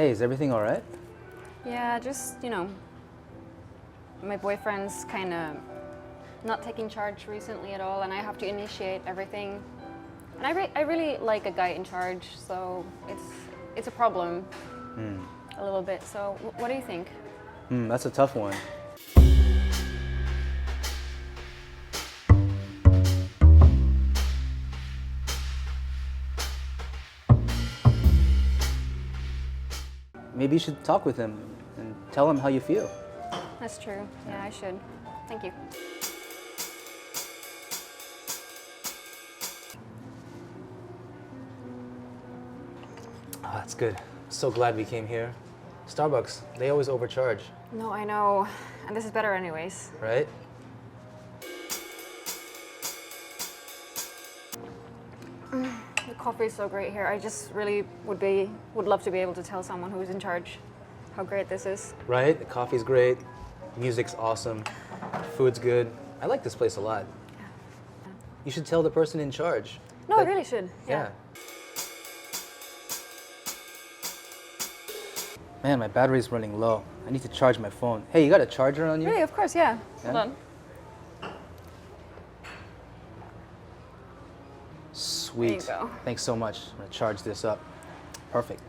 Hey, is everything all right? Yeah, just, my boyfriend's kind of not taking charge recently at all, and I have to initiate everything. And I really like a guy in charge, so it's a problem a little bit. So what do you think? That's a tough one. Maybe you should talk with him and tell him how you feel. That's true. Yeah, I should. Thank you. Oh, that's good. So glad we came here. Starbucks, they always overcharge, No, I know. And this is better anyways. right? The coffee is so great here. I just really would love to be able to tell someone who's in charge how great this is. Right? The coffee's great, music's awesome, food's good. I like this place a lot. You should tell the person in charge. No, I that- really should. Yeah. Man, my battery's running low. I need to charge my phone. Hey, you got a charger on you? Really, of course, yeah. Hold Yeah? on. Sweet. There you go. Thanks so much. I'm gonna charge this up. Perfect.